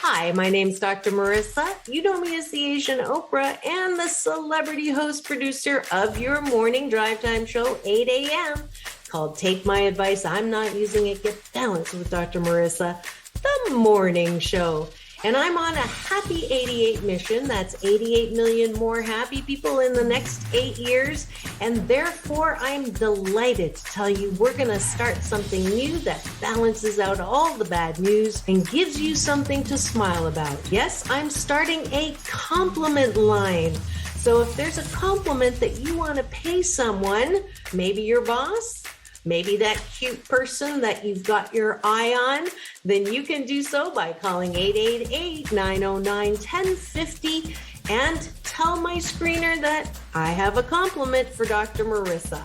Hi, my name's Dr. Marissa. You know me as the Asian Oprah and the celebrity host producer of your morning drive time show, 8 a.m., called Take My Advice, I'm Not Using It, Get Balanced with Dr. Marissa, the morning show. And I'm on a happy 88 mission. That's 88 million more happy people in the next 8 years. And therefore, I'm delighted to tell you we're going to start something new that balances out all the bad news and gives you something to smile about. Yes, I'm starting a compliment line. So if there's a compliment that you want to pay someone, maybe your boss, maybe that cute person that you've got your eye on, then you can do so by calling 888-909-1050 and tell my screener that I have a compliment for Dr. Marissa.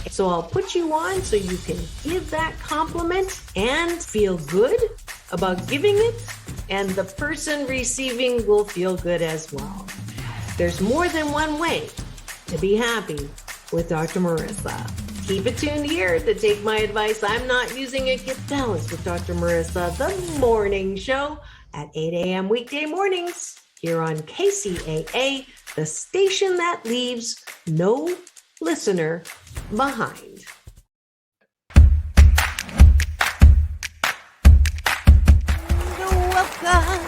So I'll put you on so you can give that compliment and feel good about giving it, and the person receiving will feel good as well. There's more than one way to be happy with Dr. Marissa. Keep it tuned here to Take My Advice, I'm Not Using It, Get Balanced with Dr. Marissa, the morning show at 8 a.m. weekday mornings here on KCAA, the station that leaves no listener behind. Welcome.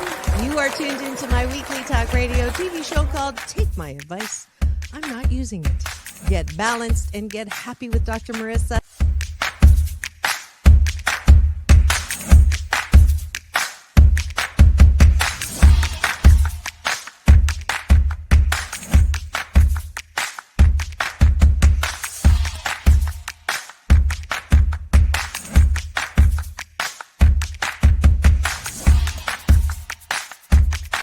You are tuned into my weekly talk radio TV show called Take My Advice, I'm Not Using It. Get balanced and get happy with Dr. Marissa.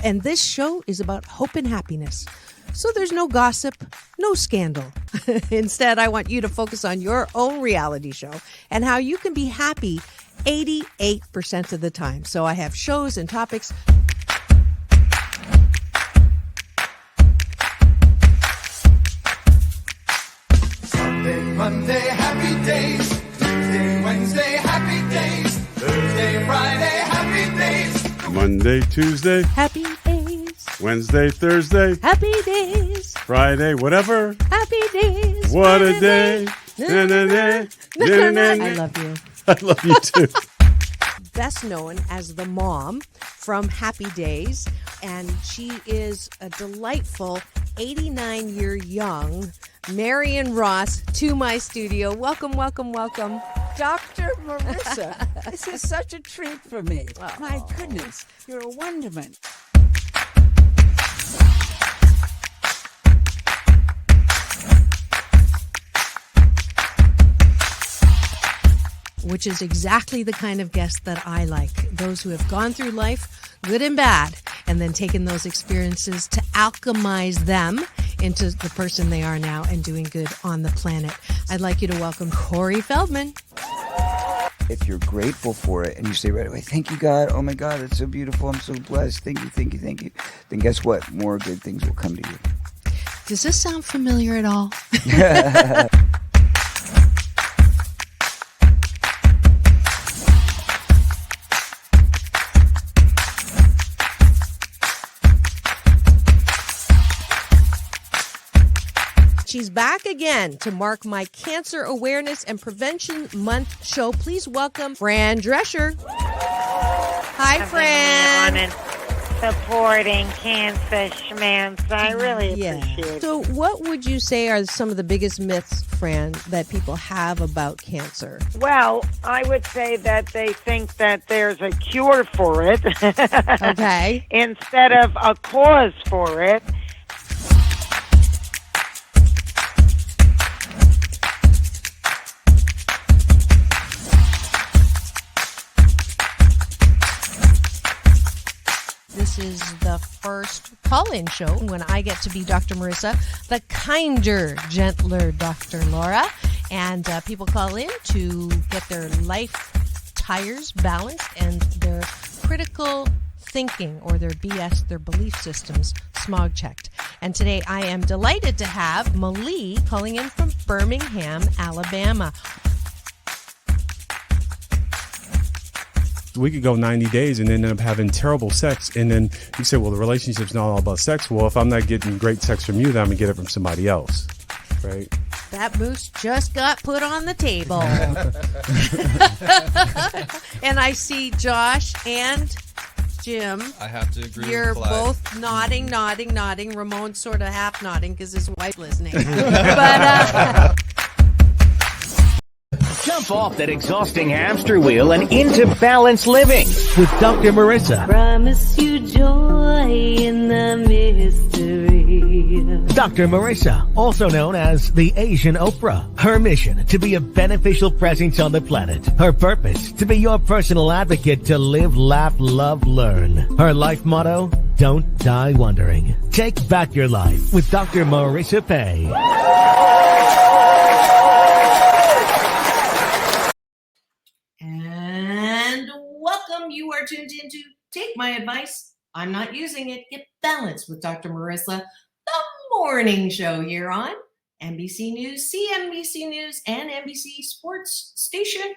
And this show is about hope and happiness. So there's no gossip, no scandal. Instead, I want you to focus on your own reality show and how you can be happy 88% of the time. So I have shows and topics. Sunday, Monday, happy days. Tuesday, Wednesday, happy days. Thursday, Friday, happy days. Monday, Tuesday, Happy days. Wednesday, Thursday, Happy days. Friday, whatever. Happy days. What a day. Na, na, na, na, na, na. I love you. I love you too. Best known as the mom from Happy Days, and she is a delightful 89-year young Marion Ross to my studio. Welcome, welcome, welcome. Dr. Marissa, this is such a treat for me. Oh. My goodness, you're a wonderment. Which is exactly the kind of guest that I like. Those who have gone through life, good and bad, and then taken those experiences to alchemize them into the person they are now and doing good on the planet. I'd like you to welcome Corey Feldman. If you're grateful for it and you say right away, thank you, God. Oh, my God, it's so beautiful. I'm so blessed. Thank you, thank you, thank you. Then guess what? More good things will come to you. Does this sound familiar at all? She's back again to mark my Cancer Awareness and Prevention Month show. Please welcome Fran Drescher. Hi, Fran. supporting cancer schmance. I really appreciate it. So what would you say are some of the biggest myths, Fran, that people have about cancer? Well, I would say that they think that there's a cure for it. Okay. Instead of a cause for it. This is the first call-in show when I get to be Dr. Marissa, the kinder, gentler Dr. Laura. And people call in to get their life tires balanced and their critical thinking or their BS, their belief systems, smog checked. And today I am delighted to have Malie calling in from Birmingham, Alabama. We could go 90 days and end up having terrible sex. And then you say, well, the relationship's not all about sex. Well, if I'm not getting great sex from you, then I'm going to get it from somebody else. Right? That moose just got put on the table. And I see Josh and Jim. I have to agree You're with Clyde. both nodding. Ramon's sort of half nodding because his wife's listening. But Jump off that exhausting hamster wheel and into balanced living with Dr. Marissa. Promise you joy in the mystery. Dr. Marissa, also known as the Asian Oprah. Her mission, to be a beneficial presence on the planet. Her purpose, to be your personal advocate to live, laugh, love, learn. Her life motto, don't die wondering. Take back your life with Dr. Marissa Pay. And welcome. You are tuned in to Take My Advice. I'm not using it. Get balanced with Dr. Marissa, the morning show here on NBC News, CNBC News, and NBC Sports Station,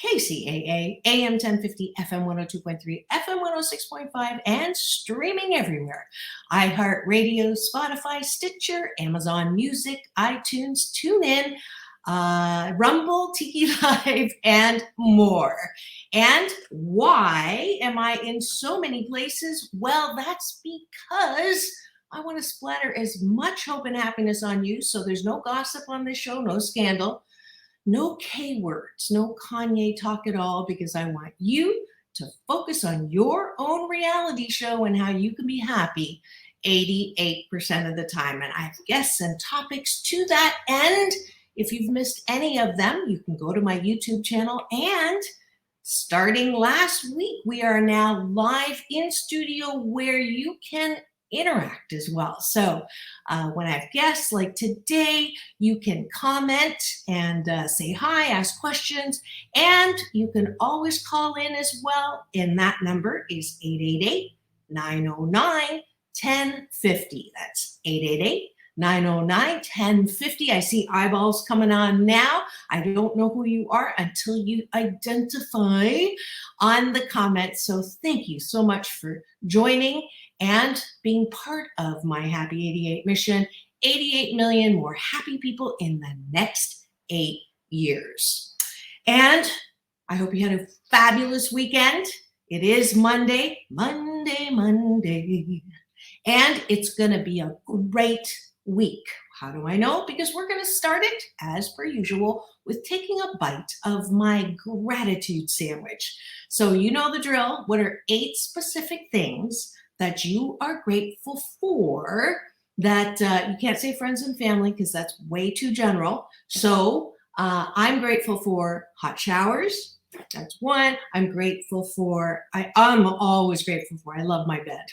KCAA, AM 1050, FM 102.3, FM 106.5, and streaming everywhere. iHeartRadio, Spotify, Stitcher, Amazon Music, iTunes, TuneIn, Rumble, Tiki Live, and more. And why am I in so many places? Well, that's because I want to splatter as much hope and happiness on you, so there's no gossip on this show, no scandal, no K words, no Kanye talk at all, because I want you to focus on your own reality show and how you can be happy 88% of the time. And I have guests and topics to that end. If you've missed any of them, you can go to my YouTube channel. And starting last week, we are now live in studio where you can interact as well. So when I have guests like today, you can comment and say hi, ask questions, and you can always call in as well. And that number is 888-909-1050. That's 888-909-1050. I see eyeballs coming on now. I don't know who you are until you identify on the comments. So thank you so much for joining and being part of my Happy 88 mission. 88 million more happy people in the next 8 years. And I hope you had a fabulous weekend. It is Monday. And it's going to be a great week. How do I know? Because we're going to start it, as per usual, with taking a bite of my gratitude sandwich. So you know the drill. What are 8 specific things that you are grateful for that you can't say friends and family because that's way too general. So I'm grateful for hot showers. That's one. I'm grateful for, I'm always grateful for, I love my bed.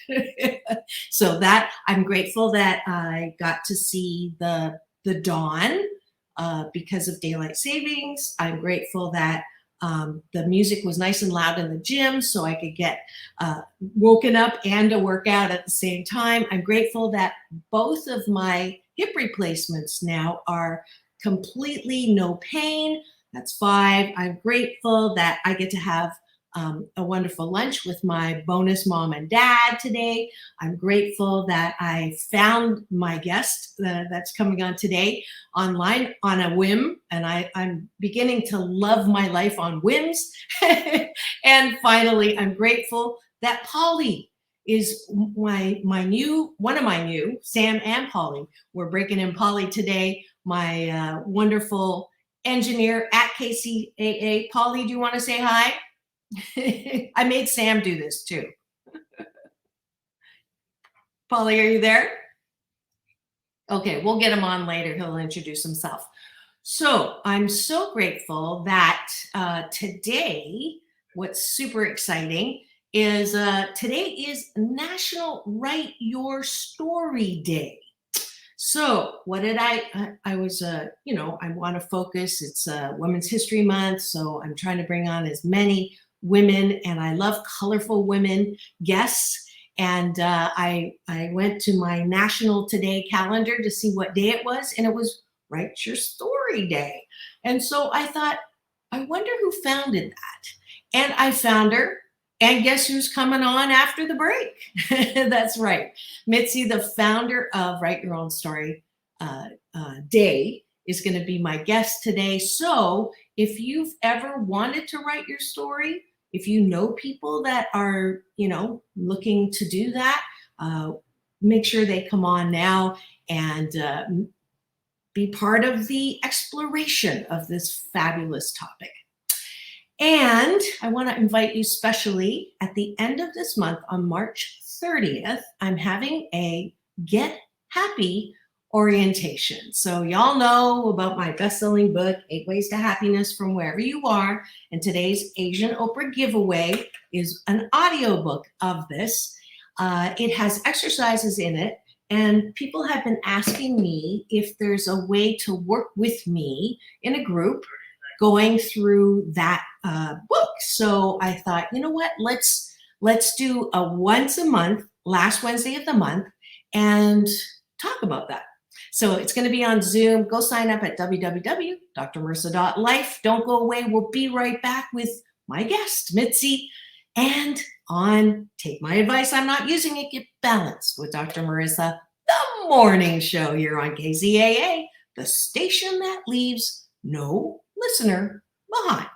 So that, I'm grateful that I got to see the dawn because of daylight savings. I'm grateful that the music was nice and loud in the gym so I could get woken up and a workout at the same time. I'm grateful that both of my hip replacements now are completely no pain. That's 5. I'm grateful that I get to have a wonderful lunch with my bonus mom and dad today. I'm grateful that I found my guest that's coming on today online on a whim, and I'm beginning to love my life on whims. And finally, I'm grateful that Polly is one of my new, Sam and Polly. We're breaking in Polly today, my wonderful engineer at KCAA. Polly, do you want to say hi? I made Sam do this too. Polly, are you there? Okay, we'll get him on later. He'll introduce himself. So I'm so grateful that today, what's super exciting is today is National Write Your Story Day. So what did I was, I want to focus. It's Women's History Month. So I'm trying to bring on as many women, and I love colorful women guests. And I went to my National Today calendar to see what day it was, and it was Write Your Story Day. And so I thought, I wonder who founded that. And I found her. And guess who's coming on after the break? That's right. Mitzy, the founder of Write Your Own Story Day, is going to be my guest today. So if you've ever wanted to write your story, if you know people that are, looking to do that, make sure they come on now and be part of the exploration of this fabulous topic. And I want to invite you specially at the end of this month on March 30th, I'm having a Get Happy orientation. So y'all know about my best-selling book, 8 Ways to Happiness from Wherever You Are. And today's Asian Oprah giveaway is an audiobook of this. It has exercises in it. And people have been asking me if there's a way to work with me in a group going through that book. So I thought, you know what, let's do a once a month, last Wednesday of the month, and talk about that. So it's going to be on Zoom. Go sign up at www.drmarissa.life. Don't go away. We'll be right back with my guest, Mitzy, and on Take My Advice, I'm Not Using It, Get Balanced with Dr. Marissa, the morning show here on KCAA, the station that leaves no listener behind.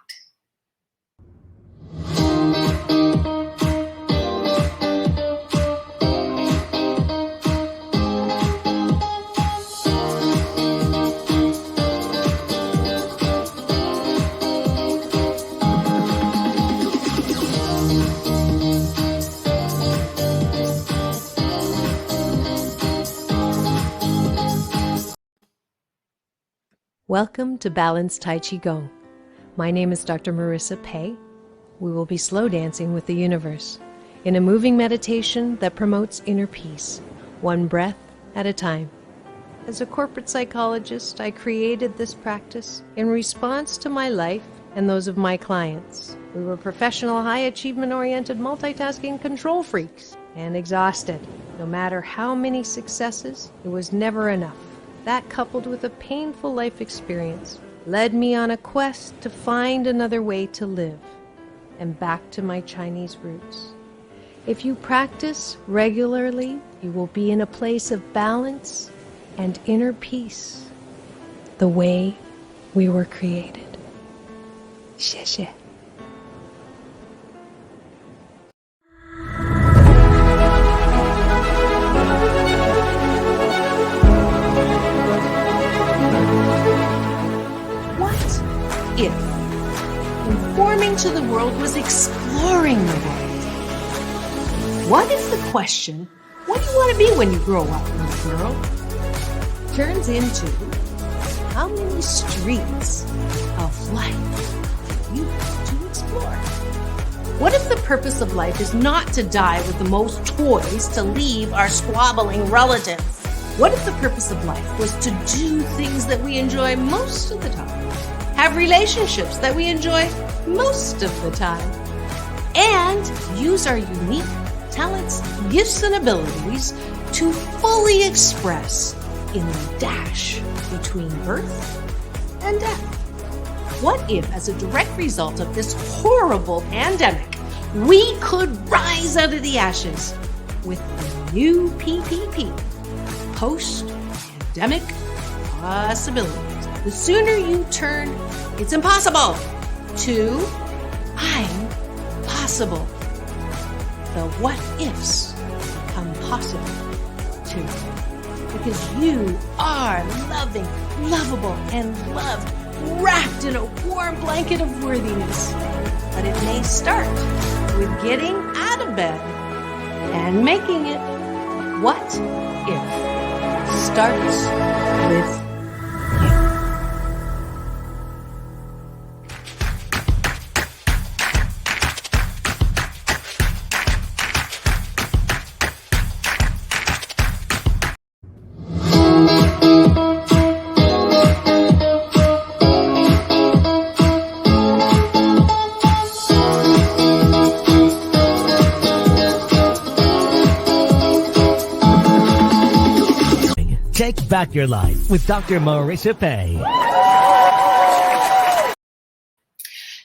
Welcome to Balanced Tai Chi Gong. My name is Dr. Marissa Pei. We will be slow dancing with the universe in a moving meditation that promotes inner peace, one breath at a time. As a corporate psychologist, I created this practice in response to my life and those of my clients. We were professional, high achievement-oriented, multitasking control freaks and exhausted. No matter how many successes, it was never enough. That, coupled with a painful life experience, led me on a quest to find another way to live and back to my Chinese roots. If you practice regularly, you will be in a place of balance and inner peace, the way we were created. 谢谢. If conforming to the world was exploring the world? What if the question, what do you want to be when you grow up, little girl, turns into how many streets of life you want to explore? What if the purpose of life is not to die with the most toys to leave our squabbling relatives? What if the purpose of life was to do things that we enjoy most of the time? Have relationships that we enjoy most of the time, and use our unique talents, gifts, and abilities to fully express in the dash between birth and death. What if, as a direct result of this horrible pandemic, we could rise out of the ashes with a new PPP, post-pandemic possibilities? The sooner you turn "it's impossible" to "I'm possible," the what ifs possible too. Because you are loving, lovable, and loved, wrapped in a warm blanket of worthiness. But it may start with getting out of bed and making it. What if starts with Take back your life with Dr. Marissa Pay.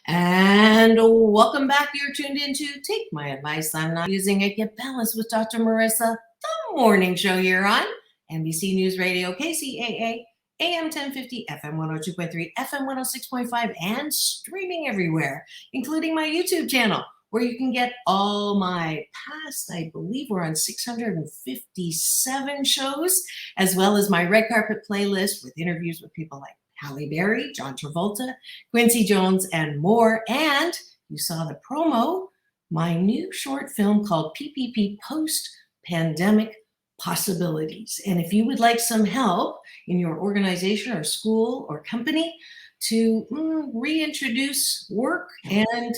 And welcome back. You're tuned into Take My Advice. I'm Not Using It. Get Balanced with Dr. Marissa, the morning show here on NBC News Radio, KCAA, AM 1050, FM 102.3, FM 106.5, and streaming everywhere, including my YouTube channel, where you can get all my past, I believe we're on 657 shows, as well as my red carpet playlist with interviews with people like Halle Berry, John Travolta, Quincy Jones, and more. And you saw the promo, my new short film called PPP Post-Pandemic Possibilities. And if you would like some help in your organization or school or company to reintroduce work and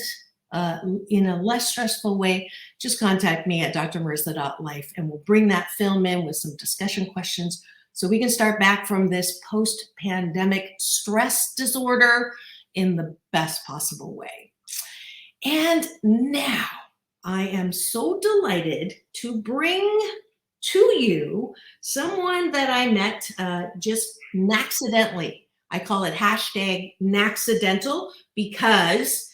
in a less stressful way, just contact me at drmarissa.life and we'll bring that film in with some discussion questions so we can start back from this post-pandemic stress disorder in the best possible way. And now I am so delighted to bring to you someone that I met just accidentally. I call it #Naxidental because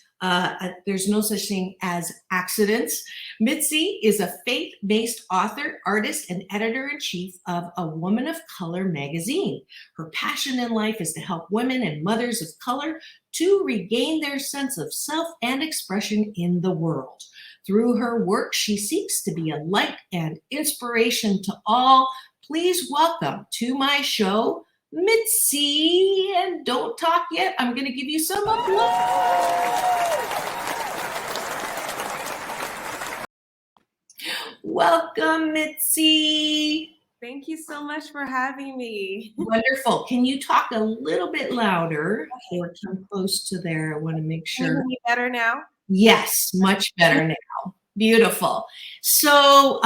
there's no such thing as accidents. Mitzy is a faith-based author, artist, and editor-in-chief of A Woman of Color magazine. Her passion in life is to help women and mothers of color to regain their sense of self and expression in the world. Through her work, she seeks to be a light and inspiration to all. Please welcome to my show, Mitzy. And don't talk yet. I'm going to give you some applause. Welcome, Mitzy. Thank you so much for having me. Wonderful. Can you talk a little bit louder or come close to there? I want to make Can you sure. hear me better now? Yes, much better now. Beautiful. So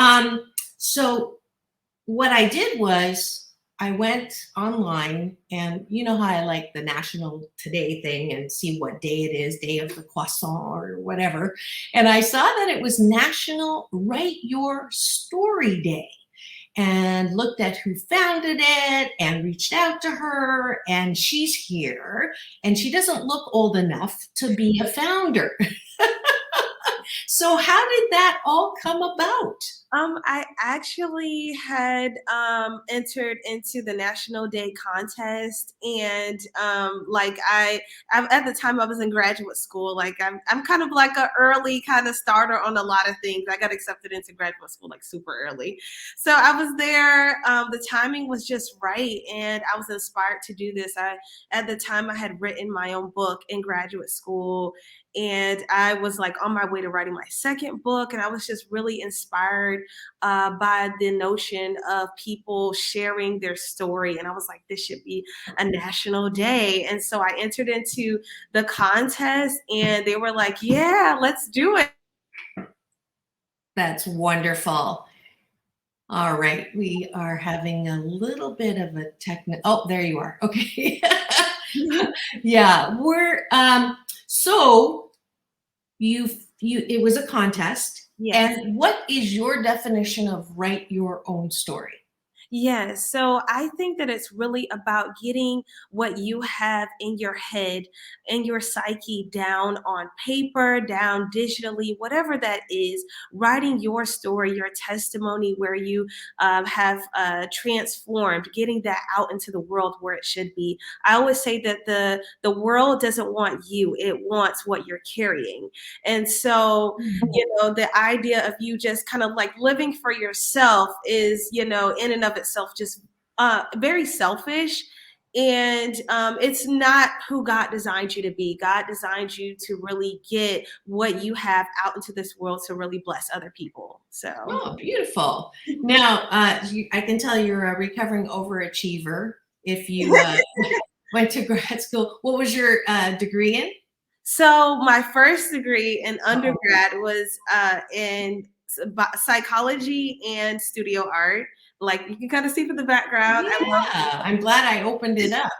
what I did was I went online, and you know how I like the National Today thing and see what day it is, day of the croissant or whatever. And I saw that it was National Write Your Story Day, and looked at who founded it and reached out to her, and she's here, and she doesn't look old enough to be a founder. So how did that all come about? I actually had entered into the National Day contest, and I at the time I was in graduate school. Like I'm kind of like an early kind of starter on a lot of things. I got accepted into graduate school like super early, so I was there. The timing was just right, and I was inspired to do this. At the time I had written my own book in graduate school, and I was like on my way to writing my second book, and I was just really inspired by the notion of people sharing their story. And I was like, this should be a national day. And so I entered into the contest, and they were like, yeah, let's do it. That's wonderful. All right, we are having a little bit of a technical. Oh, there you are. Okay. Yeah, we're so it was a contest. Yes. And what is your definition of write your own story? Yes. So I think that it's really about getting what you have in your head and your psyche down on paper, down digitally, whatever that is, writing your story, your testimony where you have transformed, getting that out into the world where it should be. I always say that the world doesn't want you, it wants what you're carrying. And so, the idea of you just kind of like living for yourself is, in and of itself just very selfish. And it's not who God designed you to be. God designed you to really get what you have out into this world to really bless other people. So, Oh, beautiful. Now, I can tell you're a recovering overachiever. If you went to grad school, what was your degree in? so my first degree in undergrad was in psychology and studio art. Like you can kind of see from the background, I love. Yeah, I'm glad I opened it up.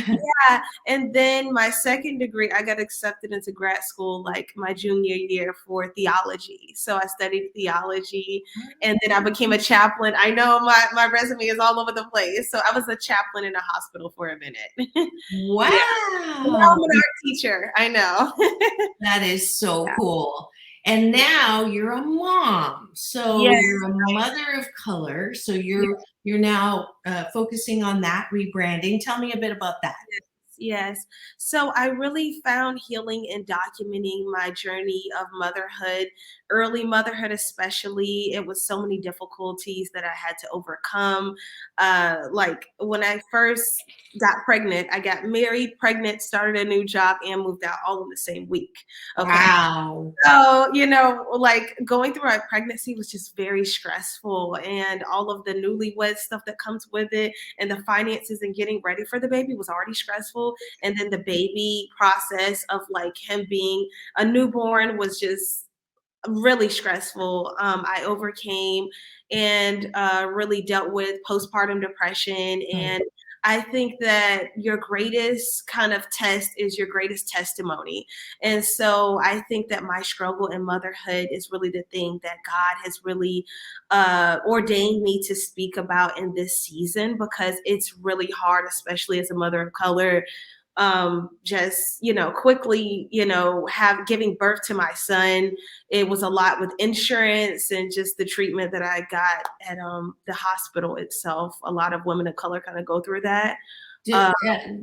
Yeah, and then my second degree, I got accepted into grad school like my junior year for theology. So I studied theology, and then I became a chaplain. I know my resume is all over the place. So I was a chaplain in a hospital for a minute. Wow. Yeah. Now I'm an art teacher. I know. That is so cool. And now you're a mom. So Yes. you're a mother of color. So you're now focusing on that rebranding. Tell me a bit about that. Yes. So I really found healing in documenting my journey of motherhood, early motherhood, especially. It was so many difficulties that I had to overcome. Like when I first got pregnant, I got married, pregnant, started a new job, and moved out all in the same week. Okay. Wow. So, like going through my pregnancy was just very stressful, and all of the newlywed stuff that comes with it, and the finances and getting ready for the baby was already stressful. And then the baby process of like him being a newborn was just really stressful. I overcame and really dealt with postpartum depression. And I think that your greatest kind of test is your greatest testimony. And so I think that my struggle in motherhood is really the thing that God has really ordained me to speak about in this season, because it's really hard, especially as a mother of color, just quickly have giving birth to my son. It was a lot with insurance and just the treatment that I got at the hospital itself. A lot of women of color kind of go through that.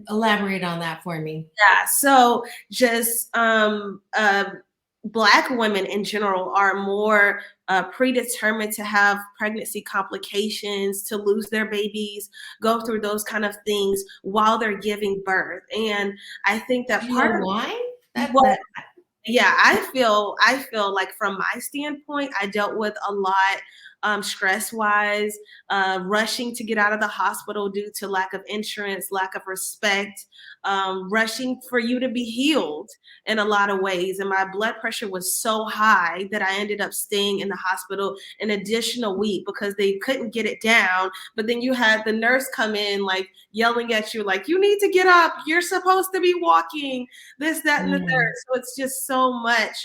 Elaborate on that for me. Yeah, so just Black women in general are more predetermined to have pregnancy complications, to lose their babies, go through those kind of things while they're giving birth. And I think that part of why? yeah, I feel like from my standpoint, I dealt with a lot stress wise, rushing to get out of the hospital due to lack of insurance, lack of respect, rushing for you to be healed in a lot of ways. And my blood pressure was so high that I ended up staying in the hospital an additional week because they couldn't get it down. But then you had the nurse come in like yelling at you, like, you need to get up. You're supposed to be walking, this, that, and the third. So it's just so much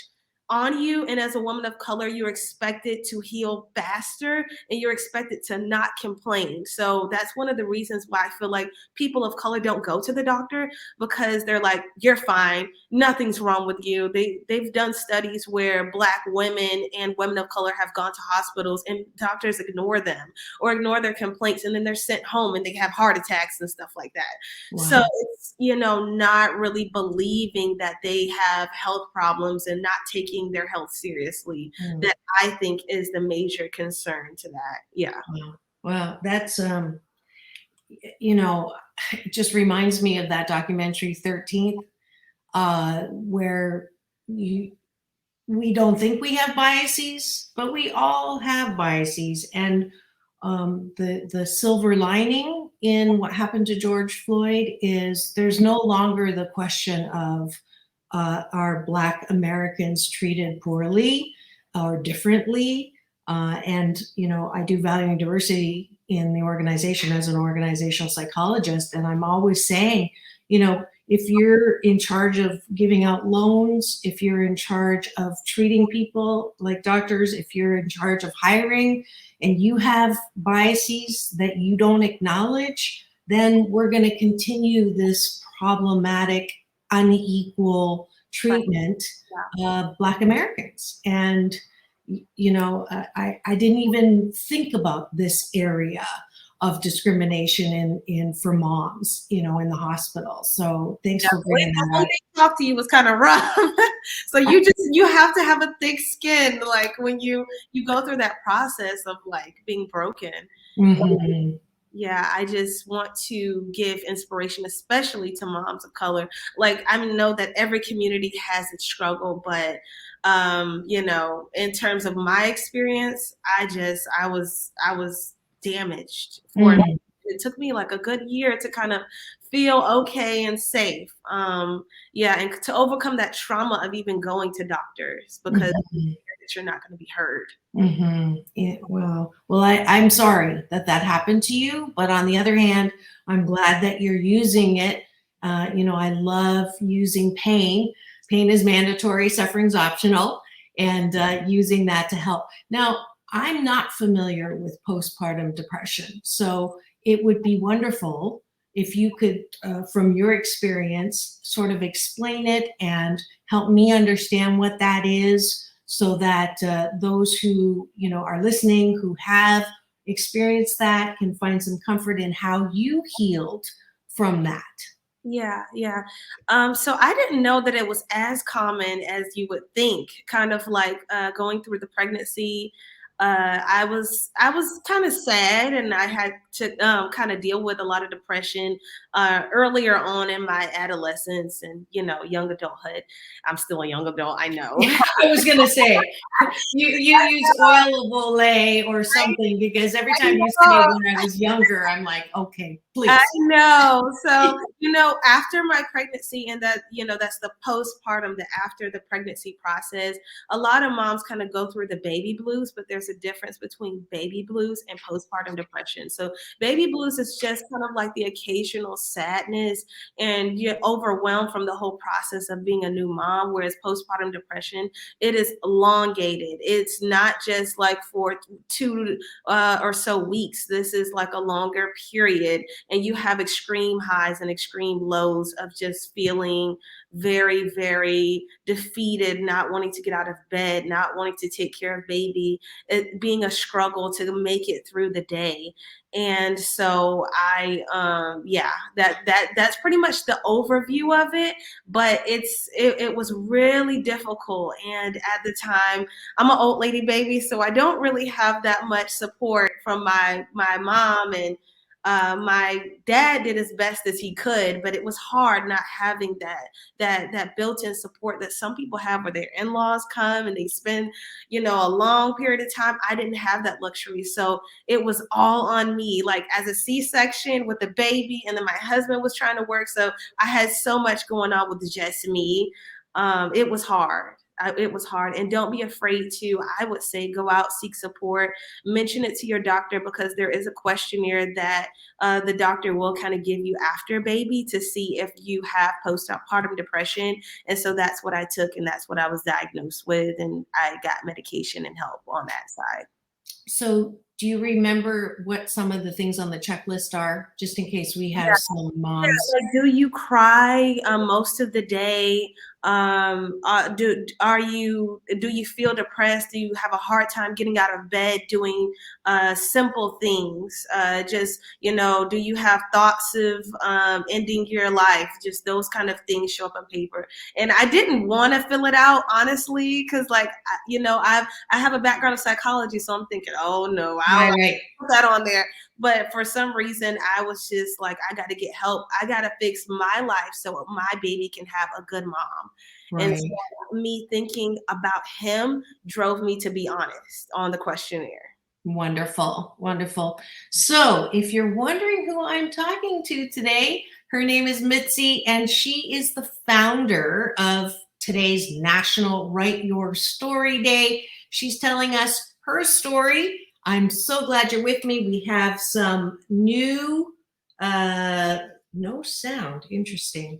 on you. And as a woman of color, you're expected to heal faster and you're expected to not complain. So that's one of the reasons why I feel like people of color don't go to the doctor, because they're like, you're fine, nothing's wrong with you. They've done studies where Black women and women of color have gone to hospitals and doctors ignore them or ignore their complaints, and then they're sent home and they have heart attacks and stuff like that. Wow. So it's not really believing that they have health problems and not taking their health seriously, that I think is the major concern to that. Yeah. Well, that's it just reminds me of that documentary 13th, where we don't think we have biases, but we all have biases. And the silver lining in what happened to George Floyd is there's no longer the question of are Black Americans treated poorly or differently? And, I do value diversity in the organization as an organizational psychologist. And I'm always saying, if you're in charge of giving out loans, if you're in charge of treating people like doctors, if you're in charge of hiring, and you have biases that you don't acknowledge, then we're going to continue this problematic, unequal treatment of Black Americans. And, you know, I didn't even think about this area of discrimination in for moms, you know, in the hospital. So thanks for bringing that up. Talk to you was kind of rough. So you have to have a thick skin, like when you go through that process of like being broken. Mm-hmm. Yeah, I just want to give inspiration, especially to moms of color. Like, I know that every community has its struggle, but you know, in terms of my experience, I was damaged for it. It took me like a good year to kind of feel okay and safe. Yeah, and to overcome that trauma of even going to doctors because that you're not going to be heard. Yeah, well, I'm sorry that happened to you, but on the other hand, I'm glad that you're using it. You know, I love using pain. Pain is mandatory, suffering's optional, and using that to help. Now, I'm not familiar with postpartum depression, so it would be wonderful if you could, from your experience, sort of explain it and help me understand what that is, so that those who, you know, are listening, who have experienced that, can find some comfort in how you healed from that. Yeah, yeah. So I didn't know that it was as common as you would think. Kind of like going through the pregnancy. I was kind of sad, and I had to kind of deal with a lot of depression earlier on in my adolescence and, you know, young adulthood. I'm still a young adult, I know. I was gonna say you use oil of Olay or something, because every time you say when I was younger, I'm like, okay, please. I know. So, you know, after my pregnancy, and that, you know, that's the postpartum, the after the pregnancy process, a lot of moms kind of go through the baby blues, but there's a difference between baby blues and postpartum depression. So baby blues is just kind of like the occasional sadness and you're overwhelmed from the whole process of being a new mom, whereas postpartum depression, it is elongated. It's not just like for 2 or so weeks. This is like a longer period, and you have extreme highs and extreme lows of just feeling very, very defeated, not wanting to get out of bed, not wanting to take care of baby, it being a struggle to make it through the day. And so yeah, that's pretty much the overview of it. But it was really difficult. And at the time, I'm an old lady baby, so I don't really have that much support from my mom, and my dad did as best as he could, but it was hard not having that built-in support that some people have, where their in-laws come and they spend, you know, a long period of time. I didn't have that luxury, so it was all on me, like as a C-section with the baby, and then my husband was trying to work, so I had so much going on with just me. It was hard. It was hard. And don't be afraid to, I would say, go out, seek support, mention it to your doctor, because there is a questionnaire that the doctor will kind of give you after baby to see if you have postpartum depression. And so that's what I took, and that's what I was diagnosed with. And I got medication and help on that side. So do you remember what some of the things on the checklist are, just in case we have some moms? Yeah, like, do you cry most of the day? Do you feel depressed? Do you have a hard time getting out of bed, doing simple things? Just, you know, do you have thoughts of ending your life? Just those kind of things show up on paper. And I didn't want to fill it out, honestly, because, like, you know, I have a background of psychology, so I'm thinking, oh no, I'll put that on there. But for some reason, I was just like, I got to get help. I got to fix my life so my baby can have a good mom. Right. And so me thinking about him drove me to be honest on the questionnaire. Wonderful, wonderful. So if you're wondering who I'm talking to today, her name is Mitzy, and she is the founder of today's National Write Your Story Day. She's telling us her story. I'm so glad you're with me. We have some new, no sound, interesting.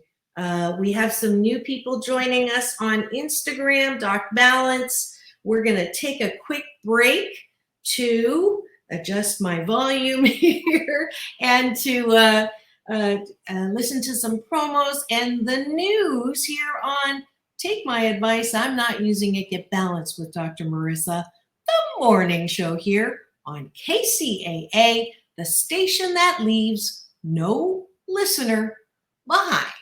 We have some new people joining us on Instagram, Doc Balance. We're going to take a quick break to adjust my volume here and to listen to some promos and the news here on Take My Advice. I'm Not Using It. Get Balanced with Dr. Marissa, the morning show here on KCAA, the station that leaves no listener behind.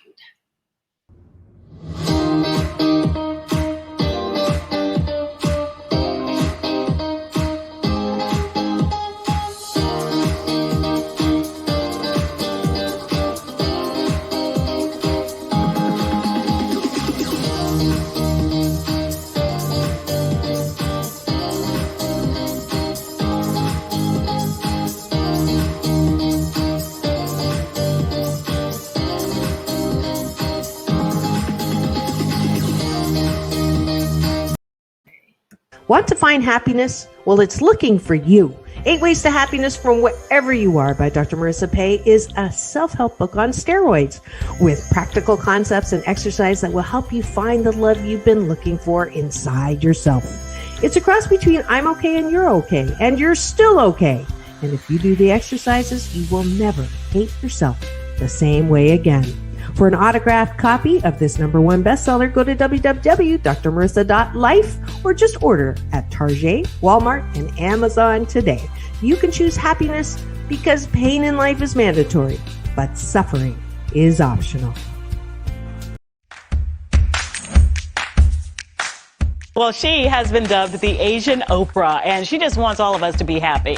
Want to find happiness? Well, it's looking for you. 8 Ways to Happiness from Wherever You Are by Dr. Marissa Pay is a self-help book on steroids with practical concepts and exercise that will help you find the love you've been looking for inside yourself. It's a cross between I'm okay and you're still okay. And if you do the exercises, you will never hate yourself the same way again. For an autographed copy of this #1 bestseller, go to www.drmarissa.life or just order at Target, Walmart, and Amazon today. You can choose happiness because pain in life is mandatory, but suffering is optional. Well, she has been dubbed the Asian Oprah, and she just wants all of us to be happy.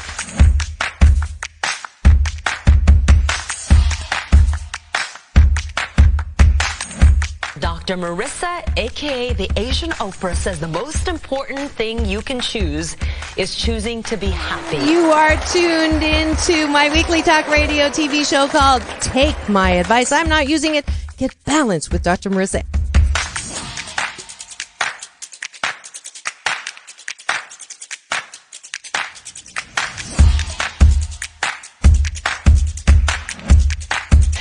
Dr. Marissa, aka the Asian Oprah, says the most important thing you can choose is choosing to be happy. You are tuned into my weekly talk radio TV show called Take My Advice. I'm Not Using It. Get Balanced with Dr. Marissa.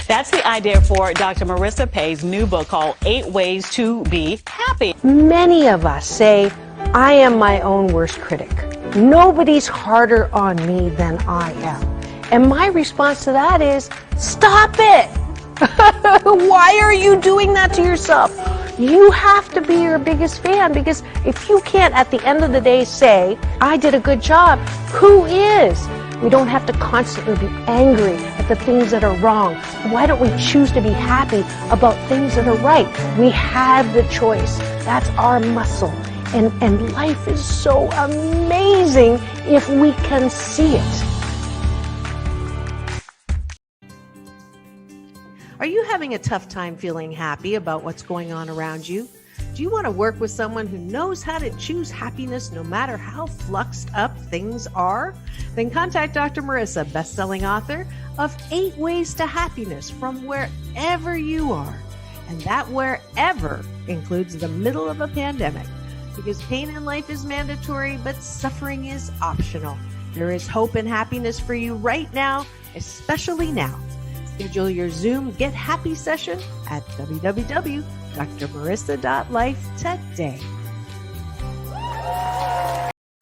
That's the idea for Dr. Marissa Pay's new book called 8 Ways to Be Happy. Many of us say, I am my own worst critic. Nobody's harder on me than I am. And my response to that is, stop it! Why are you doing that to yourself? You have to be your biggest fan, because if you can't at the end of the day say, I did a good job, who is? We don't have to constantly be angry at the things that are wrong. Why don't we choose to be happy about things that are right? We have the choice. That's our muscle. And life is so amazing if we can see it. Are you having a tough time feeling happy about what's going on around you? Do you want to work with someone who knows how to choose happiness no matter how fluxed up things are? Then contact Dr. Marissa, best-selling author of 8 Ways to Happiness from Wherever You Are. And that wherever includes the middle of a pandemic, because pain in life is mandatory, but suffering is optional. There is hope and happiness for you right now, especially now. Schedule your Zoom Get Happy session at www.drmarissa.life today.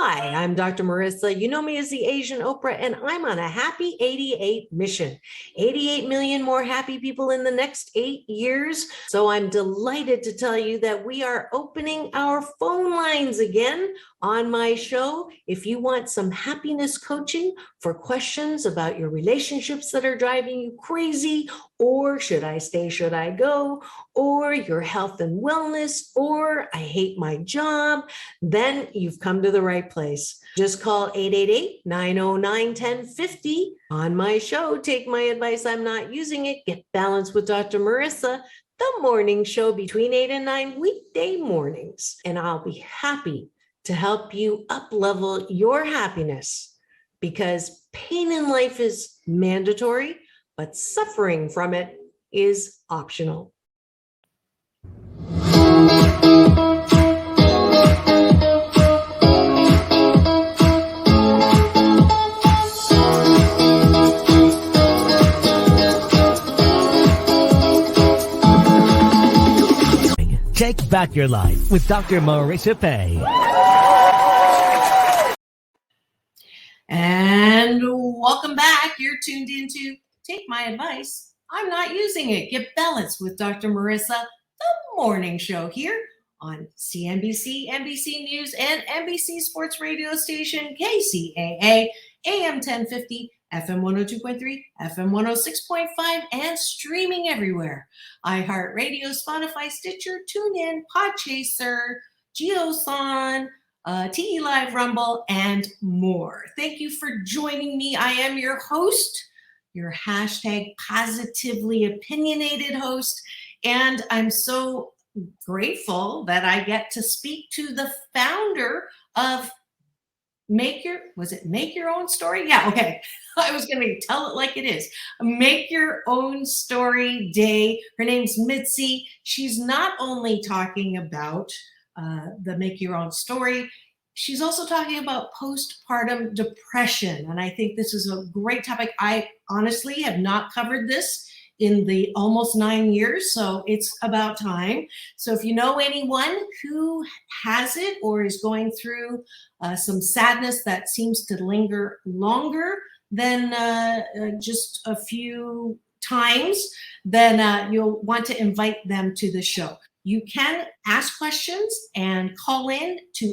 Hi, I'm Dr. Marissa. You know me as the Asian Oprah, and I'm on a happy 88 mission. 88 million more happy people in the next 8 years. So I'm delighted to tell you that we are opening our phone lines again on my show. If you want some happiness coaching for questions about your relationships that are driving you crazy, or should I stay, should I go, or your health and wellness, or I hate my job, then you've come to the right place. Just call 888-909-1050 on my show. Take my advice. I'm not using it. Get balanced with Dr. Marissa, the morning show between 8 and 9 weekday mornings. And I'll be happy to help you up-level your happiness, because pain in life is mandatory, but suffering from it is optional. back your life with Dr. Marissa Pay. And welcome back. You're tuned into Take My Advice. I'm not using it. Get balanced with Dr. Marissa, the morning show here on CNBC, NBC News, and NBC Sports Radio station KCAA, AM 1050, FM 102.3, FM 106.5, and streaming everywhere. iHeartRadio, Spotify, Stitcher, TuneIn, Podchaser, JioSaavn, TE Live, Rumble, and more. Thank you for joining me. I am your host, your hashtag positively opinionated host, and I'm so grateful that I get to speak to the founder of Make Your Own Story? Yeah, okay. I was going to tell it like it is. Make Your Own Story Day. Her name's Mitzy. She's not only talking about the Make Your Own Story, she's also talking about postpartum depression. And I think this is a great topic. I honestly have not covered this in the almost 9 years, so it's about time. So if you know anyone who has it or is going through some sadness that seems to linger longer than just a few times, then you'll want to invite them to the show. You can ask questions and call in to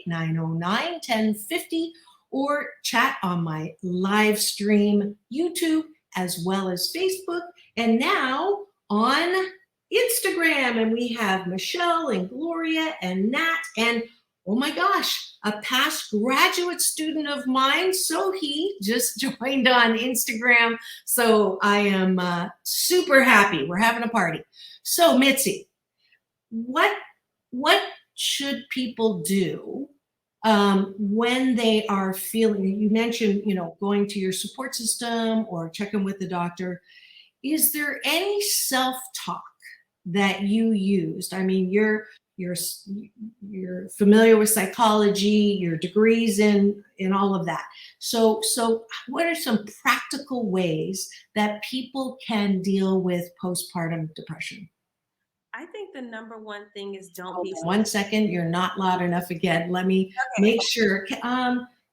888-909-1050 or chat on my live stream YouTube as well as Facebook, and now on Instagram. And we have Michelle and Gloria and Nat and, oh my gosh, a past graduate student of mine, Sohi, just joined on Instagram. So I am super happy. We're having a party. So Mitzy, what should people do when they are feeling, you mentioned, going to your support system or checking with the doctor. Is there any self-talk that you used? I mean, you're familiar with psychology, your degrees in all of that. So what are some practical ways that people can deal with postpartum depression? I think the number one thing is don't be. 1 second, you're not loud enough again. Let me make sure.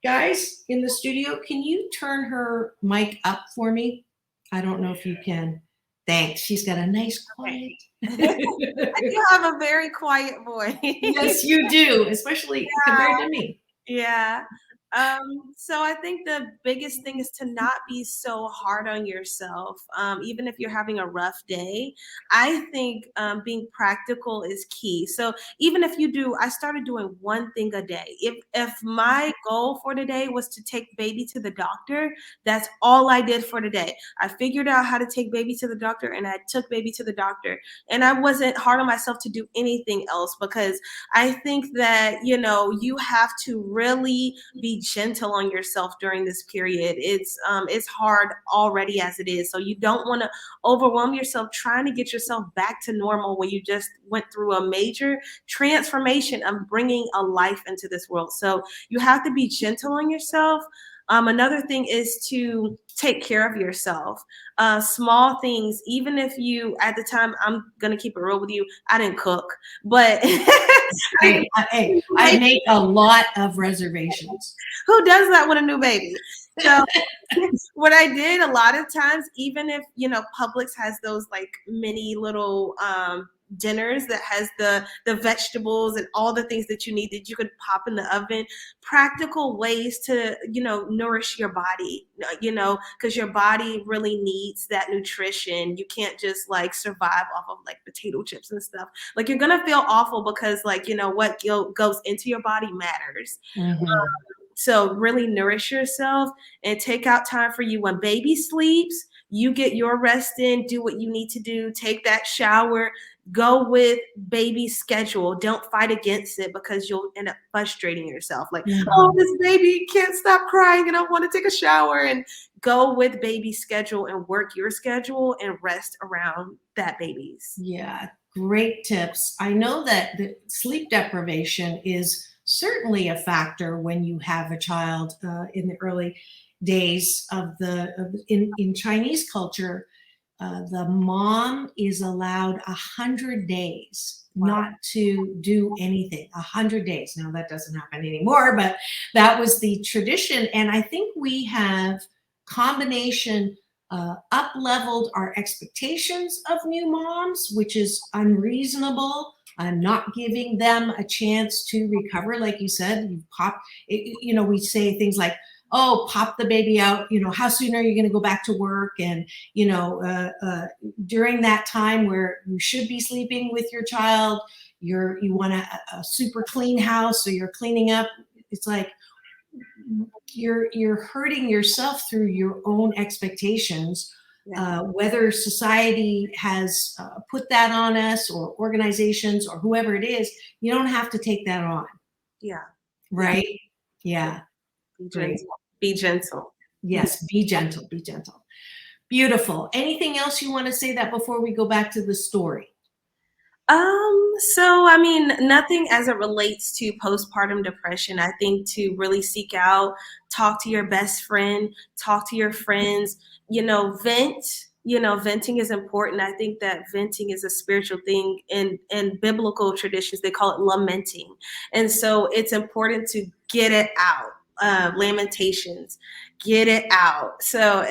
Guys in the studio, can you turn her mic up for me? I don't know if you can. Thanks. She's got a nice quiet. You have a very quiet voice. Yes, you do, especially compared to me. Yeah. So I think the biggest thing is to not be so hard on yourself. Even if you're having a rough day, I think being practical is key. So even if I started doing one thing a day. If my goal for today was to take baby to the doctor, that's all I did for today. I figured out how to take baby to the doctor and I took baby to the doctor. And I wasn't hard on myself to do anything else, because I think that, you have to really be gentle on yourself during this period. It's hard already as it is. So you don't want to overwhelm yourself trying to get yourself back to normal when you just went through a major transformation of bringing a life into this world. So you have to be gentle on yourself. Another thing is to take care of yourself. Small things, even if you, at the time, I'm going to keep it real with you, I didn't cook, but I make a lot of reservations. Who does that with a new baby? So what I did a lot of times, even if, Publix has those like mini little dinners that has the vegetables and all the things that you need that you could pop in the oven, practical ways to, nourish your body, because your body really needs that nutrition. You can't just like survive off of like potato chips and stuff. Like you're going to feel awful because like, what goes into your body matters. Mm-hmm. So really nourish yourself and take out time for you when baby sleeps. You get your rest in, do what you need to do, take that shower, go with baby's schedule. Don't fight against it because you'll end up frustrating yourself. Like, oh, this baby can't stop crying and I want to take a shower. And go with baby's schedule and work your schedule and rest around that baby's. Yeah, great tips. I know that the sleep deprivation is certainly a factor when you have a child in the early days of in Chinese culture. the mom is allowed 100 days not to do anything. 100 days. Now that doesn't happen anymore, but that was the tradition. And I think we have combination up leveled our expectations of new moms, which is unreasonable. Not giving them a chance to recover, like you said. We say things like, oh, pop the baby out, how soon are you going to go back to work? And, during that time where you should be sleeping with your child, you want a super clean house, so you're cleaning up. It's like you're hurting yourself through your own expectations. Whether society has put that on us, or organizations, or whoever it is, you don't have to take that on. Yeah. Right? Yeah. Be gentle. Yes, be gentle, be gentle. Beautiful. Anything else you want to say that before we go back to the story? So I mean, nothing as it relates to postpartum depression. I think to really seek out, talk to your best friend, talk to your friends, vent. Venting is important. I think that venting is a spiritual thing. In biblical traditions, they call it lamenting. And so it's important to get it out. Lamentations, get it out. So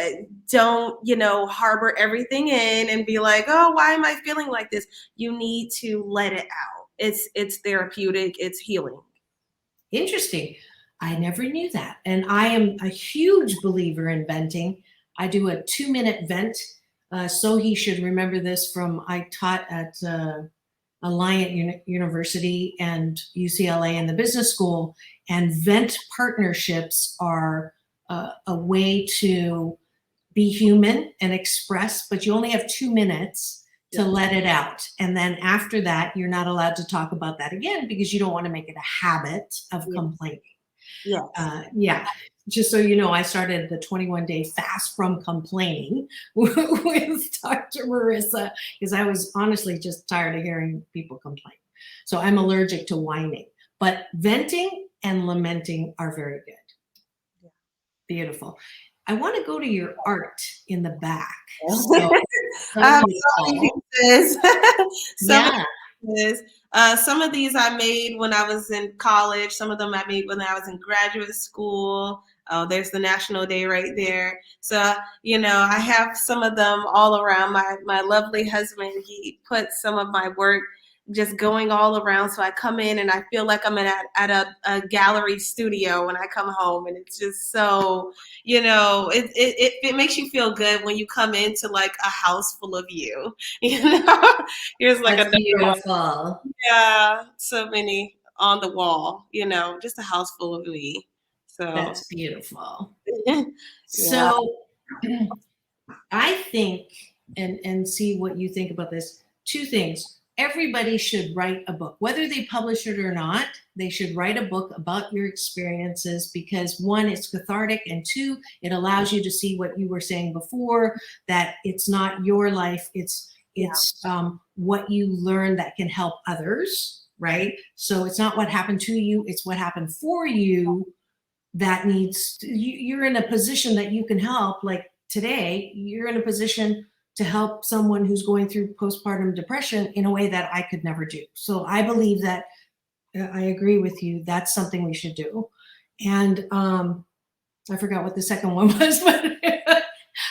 don't, harbor everything in and be like, oh, why am I feeling like this? You need to let it out. It's therapeutic. It's healing. Interesting. I never knew that. And I am a huge believer in venting. I do a 2-minute vent. So he should remember this from, I taught at Alliant University and UCLA in the business school, and vent partnerships are a way to be human and express, but you only have 2 minutes to let it out. And then after that, you're not allowed to talk about that again, because you don't want to make it a habit of complaining. Yeah. Just so you know, I started the 21-day fast from complaining with Dr. Marissa, because I was honestly just tired of hearing people complain. So I'm allergic to whining, but venting and lamenting are very good. Yeah. Beautiful. I want to go to your art in the back. Some of these I made when I was in college. Some of them I made when I was in graduate school. Oh, there's the National Day right there. So, I have some of them all around. My lovely husband, he put some of my work just going all around. So I come in and I feel like I'm at a gallery studio when I come home. And it's just so, it makes you feel good when you come into like a house full of you. Here's like That's beautiful. Yeah, so many on the wall, just a house full of me. So that's beautiful. Yeah. So I think, and see what you think about this, 2 things. Everybody should write a book, whether they publish it or not. They should write a book about your experiences, because 1, it's cathartic, and 2, it allows you to see what you were saying before, that it's not your life, it's what you learn that can help others, right? So it's not what happened to you, it's what happened for you that you're in a position that you can help. Like today, you're in a position to help someone who's going through postpartum depression in a way that I could never do. So I believe that, I agree with you, that's something we should do. And I forgot what the second one was, but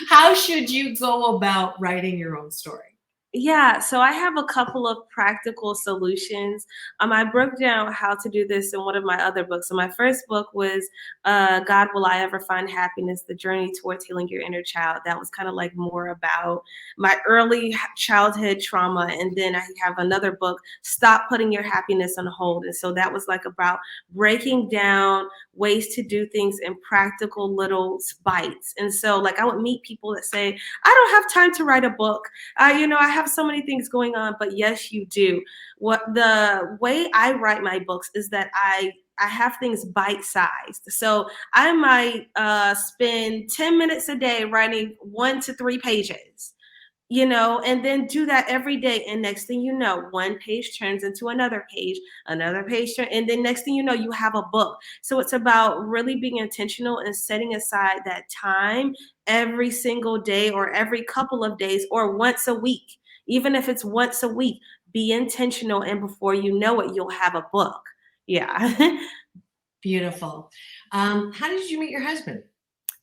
how should you go about writing your own story? Yeah, so I have a couple of practical solutions. I broke down how to do this in one of my other books. So my first book was God, Will I Ever Find Happiness? The Journey Towards Healing Your Inner Child. That was kind of like more about my early childhood trauma. And then I have another book, Stop Putting Your Happiness on Hold. And so that was like about breaking down ways to do things in practical little bites. And so like I would meet people that say, I don't have time to write a book. I have so many things going on, but yes, you do. What the way I write my books is that I have things bite-sized. So I might spend 10 minutes a day writing 1 to 3 pages. and then do that every day. And next thing you know, one page turns into another page, and then next thing you know, you have a book. So it's about really being intentional and setting aside that time every single day or every couple of days or once a week. Even if it's once a week, be intentional. And before you know it, you'll have a book. Yeah. Beautiful. How did you meet your husband?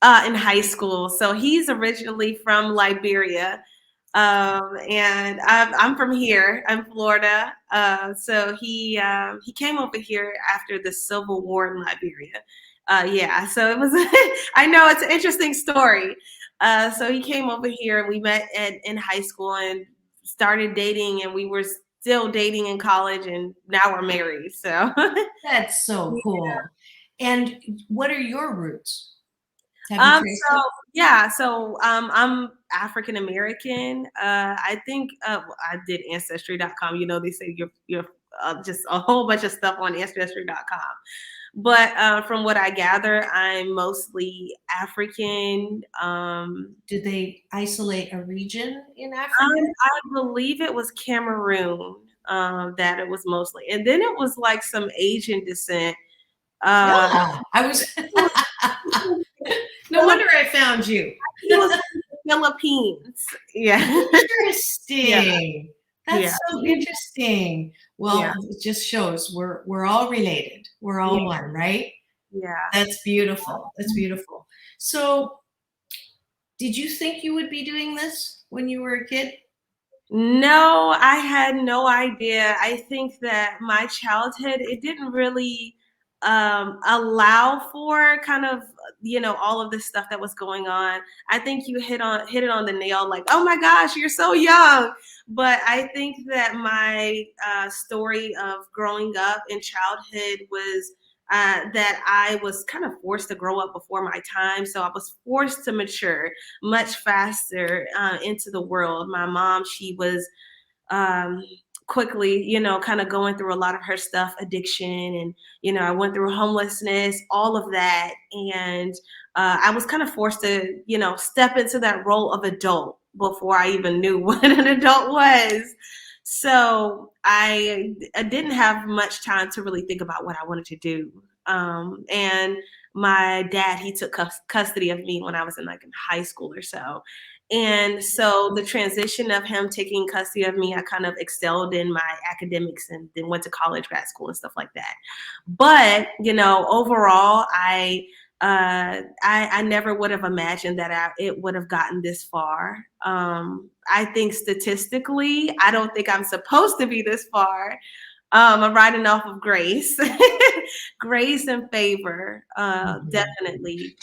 In high school. So he's originally from Liberia. And I'm from here. I'm Florida. So he came over here after the Civil War in Liberia. Yeah, so it was. I know it's an interesting story. So he came over here, and we met in high school and started dating, and we were still dating in college, and now we're married. So That's so cool. And what are your roots? I'm African American. I think I did ancestry.com. They say you're just a whole bunch of stuff on ancestry.com. But from what I gather, I'm mostly African. Did they isolate a region in Africa? I believe it was Cameroon that it was mostly, and then it was like some Asian descent. Yeah, I was. No wonder I found you. It was the Philippines. Yeah. Interesting. That's so interesting. Well, it just shows we're all related. We're all one, right? Yeah. That's beautiful. That's beautiful. So, did you think you would be doing this when you were a kid? No, I had no idea. I think that my childhood, it didn't really allow for kind of all of this stuff that was going on. I think you hit it on the nail, like, oh my gosh, you're so young. But I think that my story of growing up in childhood was that I was kind of forced to grow up before my time. So I was forced to mature much faster into the world. My mom, she was quickly, kind of going through a lot of her stuff, addiction, and I went through homelessness, all of that, and I was kind of forced to, step into that role of adult before I even knew what an adult was. So I didn't have much time to really think about what I wanted to do. And my dad, he took custody of me when I was in high school or so. And so the transition of him taking custody of me, I kind of excelled in my academics and then went to college, grad school, and stuff like that. But overall, I never would have imagined that it would have gotten this far. I think statistically, I don't think I'm supposed to be this far. I'm riding off of grace, grace and favor. Definitely.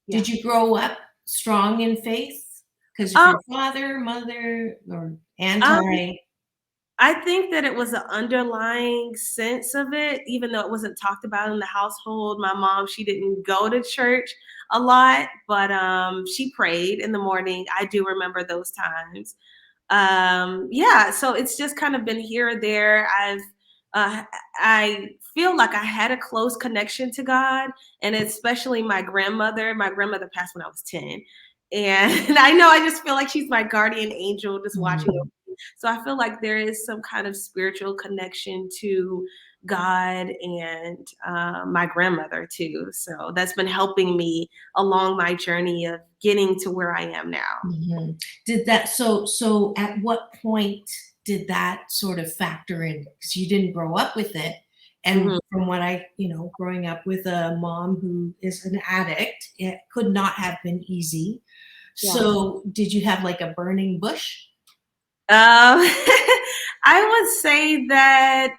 Did you grow up strong in faith because of your father, mother, or anti? I think that it was an underlying sense of it, even though it wasn't talked about in the household. My mom, she didn't go to church a lot, but she prayed in the morning. I do remember those times. So it's just kind of been here or there. I feel like I had a close connection to God, and especially my grandmother. My grandmother passed when I was 10. And I know, I just feel like she's my guardian angel just watching over me. So I feel like there is some kind of spiritual connection to God and my grandmother too. So that's been helping me along my journey of getting to where I am now. Mm-hmm. Did that, so at what point did that sort of factor in? Because you didn't grow up with it. And from what I, growing up with a mom who is an addict, it could not have been easy. Yeah. So did you have like a burning bush? I would say that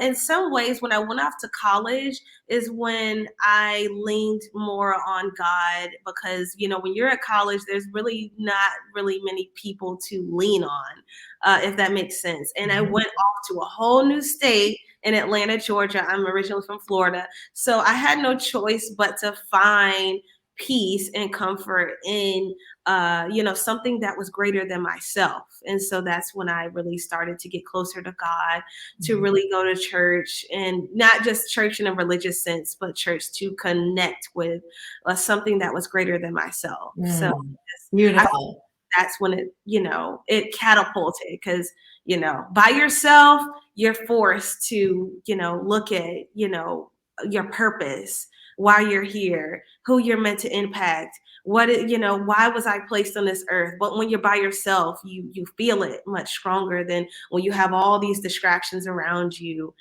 in some ways, when I went off to college is when I leaned more on God, because, when you're at college, there's really not really many people to lean on, if that makes sense. And I went off to a whole new state in Atlanta, Georgia. I'm originally from Florida. So I had no choice but to find peace and comfort in something that was greater than myself. And so that's when I really started to get closer to God, to really go to church, and not just church in a religious sense, but church to connect with something that was greater than myself. So beautiful. that's when it, it catapulted because, by yourself, you're forced to, look at, your purpose, why you're here, who you're meant to impact, why was I placed on this earth? But when you're by yourself, you feel it much stronger than when you have all these distractions around you.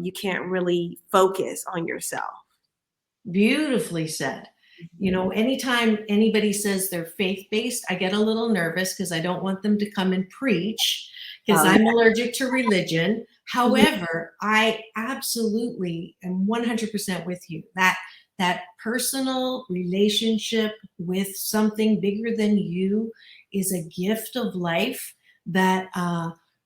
You can't really focus on yourself. Beautifully said. Anytime anybody says they're faith-based, I get a little nervous because I don't want them to come and preach because I'm allergic to religion. However, I absolutely am 100% with you. That personal relationship with something bigger than you is a gift of life that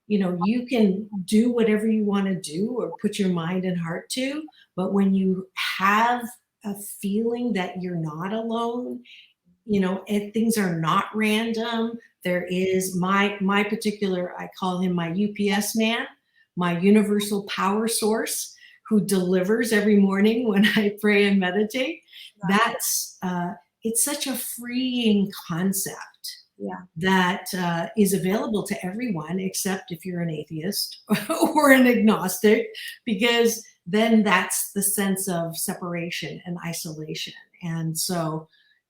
you can do whatever you want to do or put your mind and heart to, but when you have a feeling that you're not alone, and things are not random. There is my particular, I call him my UPS man, my universal power source, who delivers every morning when I pray and meditate. That's it's such a freeing concept. Yeah. That is available to everyone except if you're an atheist or an agnostic, because then that's the sense of separation and isolation. And so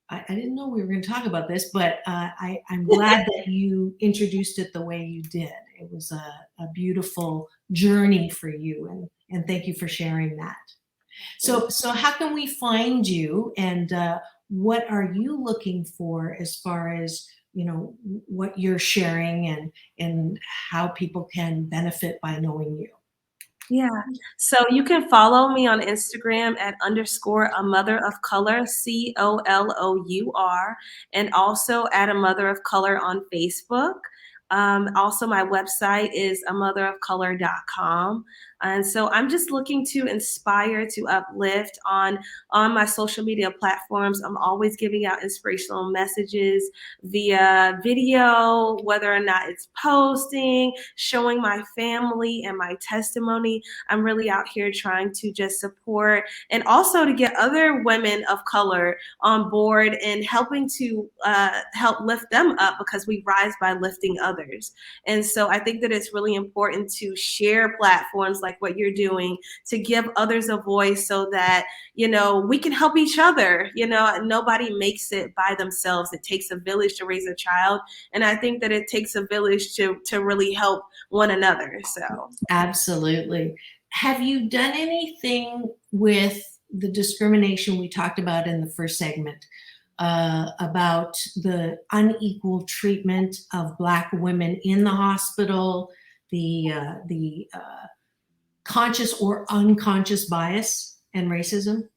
I didn't know we were going to talk about this, but I'm glad that you introduced it the way you did. It was a beautiful journey for you, and thank you for sharing that. So how can we find you, and what are you looking for as far as what you're sharing and how people can benefit by knowing you? Yeah. So you can follow me on Instagram at _ a mother of color, COLOUR, and also at a mother of color on Facebook. Also, my website is amotherofcolor.com. And so I'm just looking to inspire, to uplift on my social media platforms. I'm always giving out inspirational messages via video, whether or not it's posting, showing my family and my testimony. I'm really out here trying to just support and also to get other women of color on board and helping to help lift them up, because we rise by lifting others. And so I think that it's really important to share platforms like what you're doing to give others a voice so that, we can help each other. Nobody makes it by themselves. It takes a village to raise a child. And I think that it takes a village to really help one another. So absolutely. Have you done anything with the discrimination we talked about in the first segment about the unequal treatment of Black women in the hospital, the conscious or unconscious bias and racism?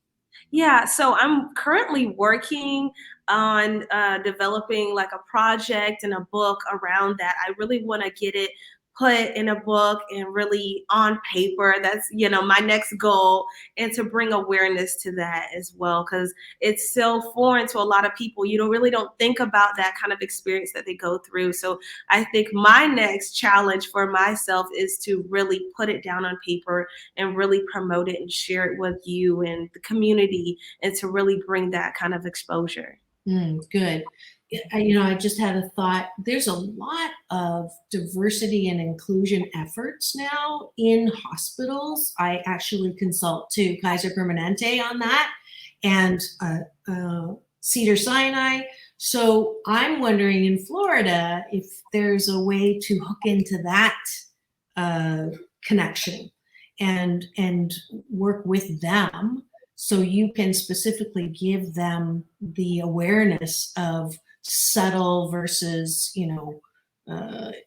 Yeah, so I'm currently working on developing like a project and a book around that. I really want to get it put in a book and really on paper. That's, my next goal, and to bring awareness to that as well, because it's so foreign to a lot of people. You really don't think about that kind of experience that they go through. So I think my next challenge for myself is to really put it down on paper and really promote it and share it with you and the community, and to really bring that kind of exposure. Good. I just had a thought. There's a lot of diversity and inclusion efforts now in hospitals. I actually consult to Kaiser Permanente on that, and Cedars-Sinai. So I'm wondering in Florida if there's a way to hook into that connection and work with them, so you can specifically give them the awareness of subtle versus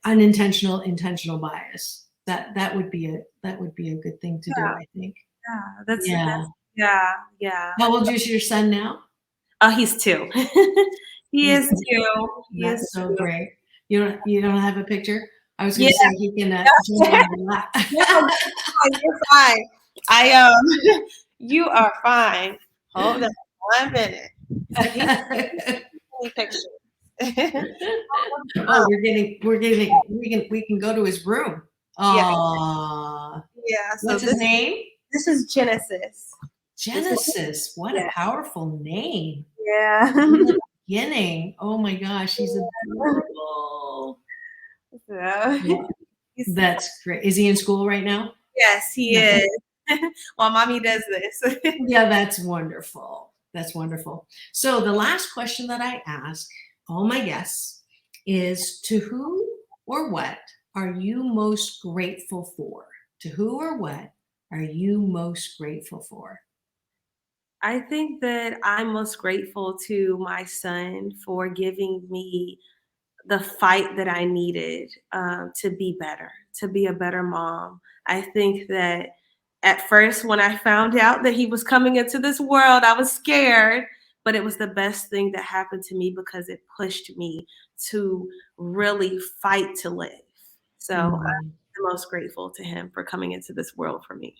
unintentional intentional bias. That would be a good thing to do, I think. Yeah. How old is your son now? Oh, he's 2. He is 2. That's so great. You don't have a picture? I was going to say he can jump on your lap. No, you're fine. You are fine. Hold on 1 minute. Pictures. Oh, we can go to his room. Oh, yeah. So what's his name? This is Genesis. Genesis. What a powerful name. Yeah. beginning. Oh my gosh, she's adorable. So, Yeah, that's great. Is he in school right now? yes, he is. While mommy does this. Yeah, that's wonderful. That's wonderful. So the last question that I ask all my guests is, to who or what are you most grateful for? To who or what are you most grateful for? I think that I'm most grateful to my son for giving me the fight that I needed to be better, to be a better mom. I think that at first, when I found out that he was coming into this world, I was scared, but it was the best thing that happened to me because it pushed me to really fight to live. So Mm, I'm most grateful to him for coming into this world for me.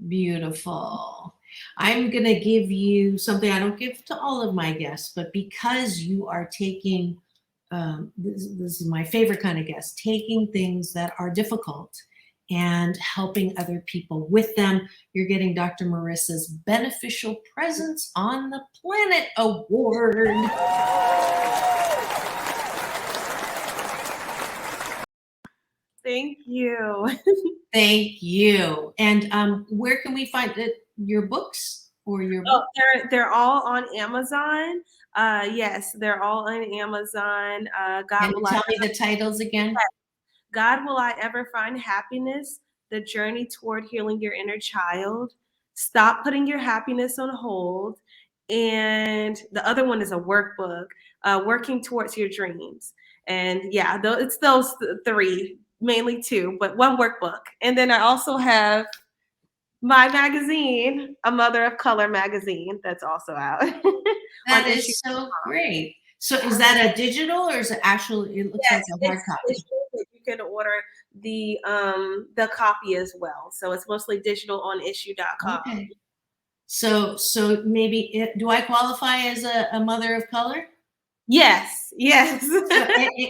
beautiful. I'm going to give you something I don't give to all of my guests, but because you are taking, this is my favorite kind of guest, taking things that are difficult and helping other people with them. You're getting Dr. Marissa's Beneficial Presence on the Planet Award. Thank you. Thank you. And where can we find your books or your Oh, book? they're all on Amazon. Yes, they're all on Amazon. Can you tell me the titles again? God, will I ever find happiness? The journey toward healing your inner child. Stop putting your happiness on hold. And the other one is a workbook, working towards your dreams. And yeah, it's those three, mainly two, but one workbook. And then I also have my magazine, A Mother of Color magazine, that's also out. That is so great. So is that a digital or is it actual? It looks Yes, like a hard it's copy. digital, but you can order the copy as well. So it's mostly digital on issue.com. Okay. So maybe do I qualify as a mother of color? Yes, yes.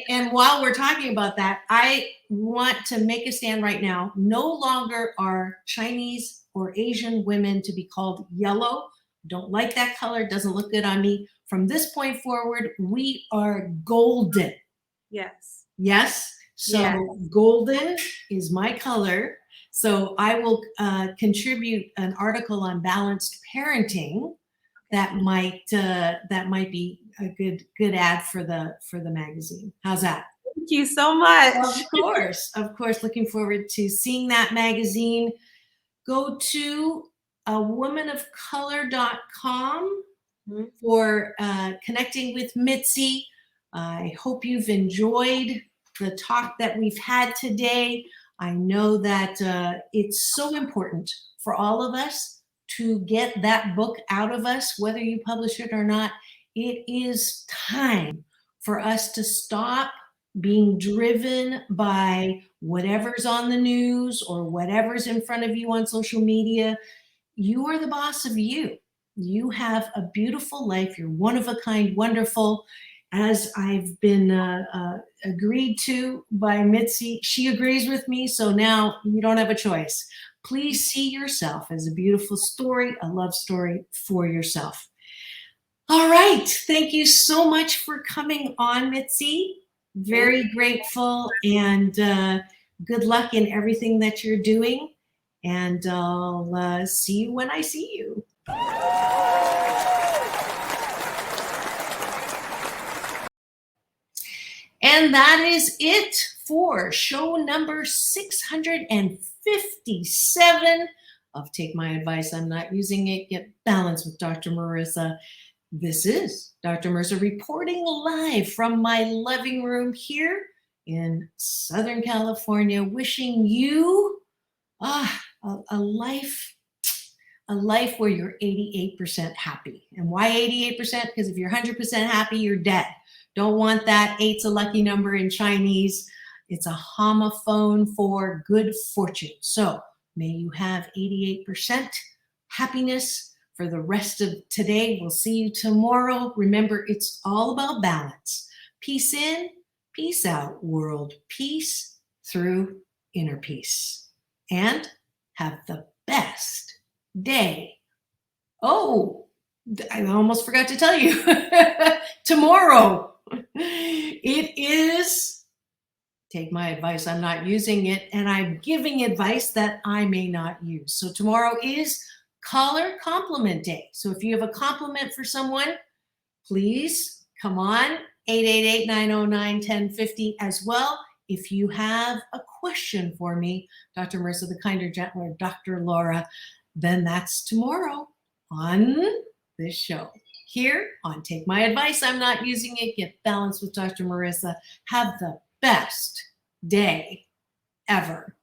And while we're talking about that, I want to make a stand right now. No longer are Chinese or Asian women to be called yellow. Don't like that color. Doesn't look good on me. From this point forward, we are golden. Yes. Yes. So Yes. golden is my color. So I will contribute an article on balanced parenting that might be a good ad for the magazine. How's that? Thank you so much. Of course. Looking forward to seeing that magazine. Go to awomanofcolor.com for connecting with Mitzy. I hope you've enjoyed the talk that we've had today. I know that it's so important for all of us to get that book out of us, whether you publish it or not. It is time for us to stop being driven by whatever's on the news or whatever's in front of you on social media. You are the boss of you. You have a beautiful life. You're one of a kind, wonderful. As I've been agreed to by Mitzy, she agrees with me. So now you don't have a choice. Please see yourself as a beautiful story, a love story for yourself. All right. Thank you so much for coming on, Mitzy. Very grateful, and good luck in everything that you're doing. And I'll see you when I see you. And that is it for show number 657 of Take My Advice, I'm Not Using It, Get Balanced with Dr. Marissa. This is Dr. Marissa reporting live from my living room here in Southern California, wishing you a life where you're 88% happy. And why 88%? Because if you're 100% happy, you're dead. Don't want that. 8's a lucky number in Chinese. It's a homophone for good fortune. So may you have 88% happiness for the rest of today. We'll see you tomorrow. Remember, it's all about balance. Peace in, peace out, world. Peace through inner peace. And have the best day. Oh, I almost forgot to tell you. Tomorrow, it is Take My Advice, I'm Not Using It, and I'm giving advice that I may not use. So tomorrow is Caller Compliment Day. So if you have a compliment for someone, please come on, 888-909-1050 as well. If you have a question for me, Dr. Marissa, the Kinder, Gentler, Dr. Laura, then that's tomorrow on this show. Here on Take My Advice, I'm Not Using It. Get balanced with Dr. Marissa. Have the best day ever.